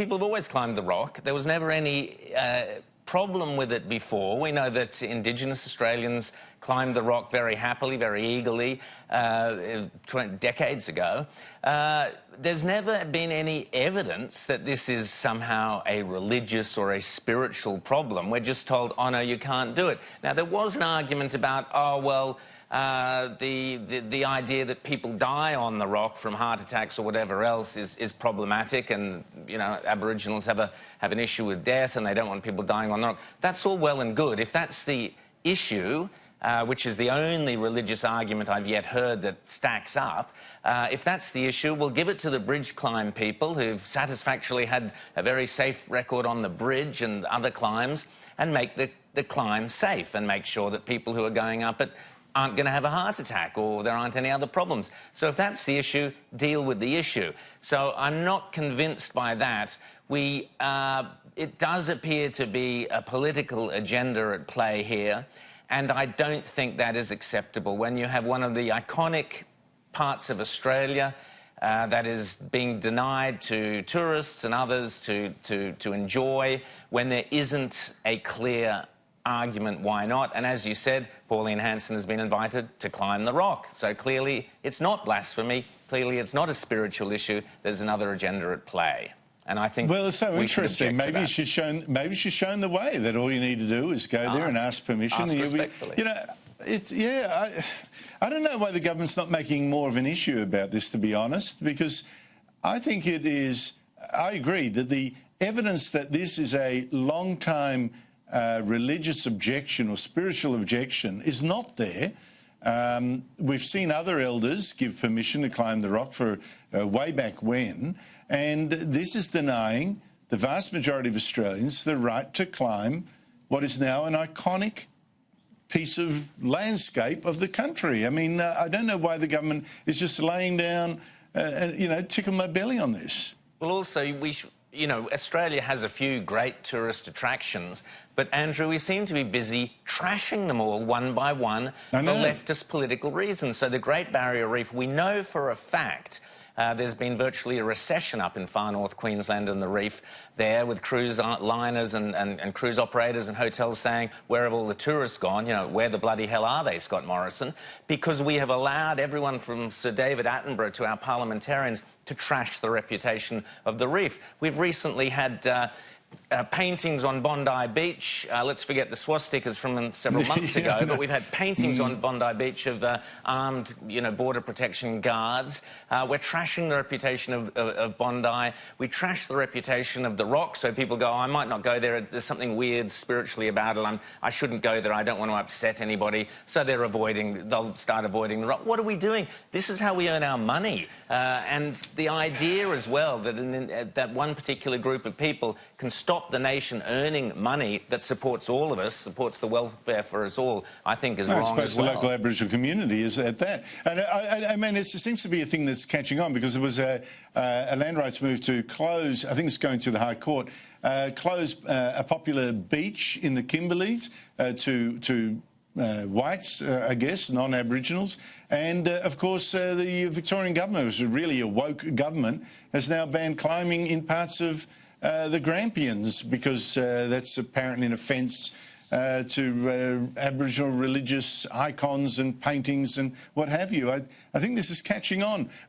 people have always climbed the rock. There was never any problem with it before. We know that Indigenous Australians climbed the rock very happily, very eagerly, decades ago. There's never been any evidence that this is somehow a religious or a spiritual problem. We're just told, oh, no, you can't do it. Now, there was an argument about, oh, well, the idea that people die on the rock from heart attacks or whatever else is problematic, and, you know, Aboriginals have an issue with death and they don't want people dying on the rock. That's all well and good. If that's the issue, which is the only religious argument I've yet heard that stacks up, if that's the issue, we'll give it to the bridge climb people who've satisfactorily had a very safe record on the bridge and other climbs, and make the climb safe and make sure that people who are going up it aren't going to have a heart attack or there aren't any other problems. So if that's the issue, deal with the issue. So I'm not convinced by that. It does appear to be a political agenda at play here, and I don't think that is acceptable. When you have one of the iconic parts of Australia that is being denied to tourists and others to enjoy, when there isn't a clear argument why not, and as you said, Pauline Hanson has been invited to climb the rock. So clearly it's not blasphemy, clearly it's not a spiritual issue, there's another agenda at play. And I think, well, it's so interesting. Maybe she's shown the way, that all you need to do is go there and ask permission. Ask respectfully. You know, I don't know why the government's not making more of an issue about this, to be honest, because I think it is. I agree that the evidence that this is a long-time religious objection or spiritual objection is not there. We've seen other elders give permission to climb the rock for way back when, and this is denying the vast majority of Australians the right to climb what is now an iconic piece of landscape of the country. I mean, I don't know why the government is just laying down, you know, tickle my belly on this. Well, also, you know, Australia has a few great tourist attractions, but, Andrew, we seem to be busy trashing them all one by one for leftist political reasons. So the Great Barrier Reef, we know for a fact there's been virtually a recession up in far north Queensland and the reef there, with cruise liners and cruise operators and hotels saying, where have all the tourists gone? You know, where the bloody hell are they, Scott Morrison? Because we have allowed everyone from Sir David Attenborough to our parliamentarians to trash the reputation of the reef. We've recently had paintings on Bondi Beach. Let's forget the swastikas from several months ago, but we've had paintings on Bondi Beach of armed, you know, border protection guards. We're trashing the reputation of Bondi. We trash the reputation of the rock, so people go, oh, I might not go there. There's something weird spiritually about it. I shouldn't go there. I don't want to upset anybody. So they'll start avoiding the rock. What are we doing? This is how we earn our money. And the idea as well that that one particular group of people can stop the nation earning money that supports all of us, supports the welfare for us all, I think is wrong as well. I suppose the local Aboriginal community is at that. And I mean, it seems to be a thing that's catching on, because there was a land rights move to close, I think it's going to the High Court, close a popular beach in the Kimberleys to whites, I guess, non-Aboriginals. And, of course, the Victorian government, which is really a woke government, has now banned climbing in parts of the Grampians, because that's apparently an offence to Aboriginal religious icons and paintings and what have you. I think this is catching on.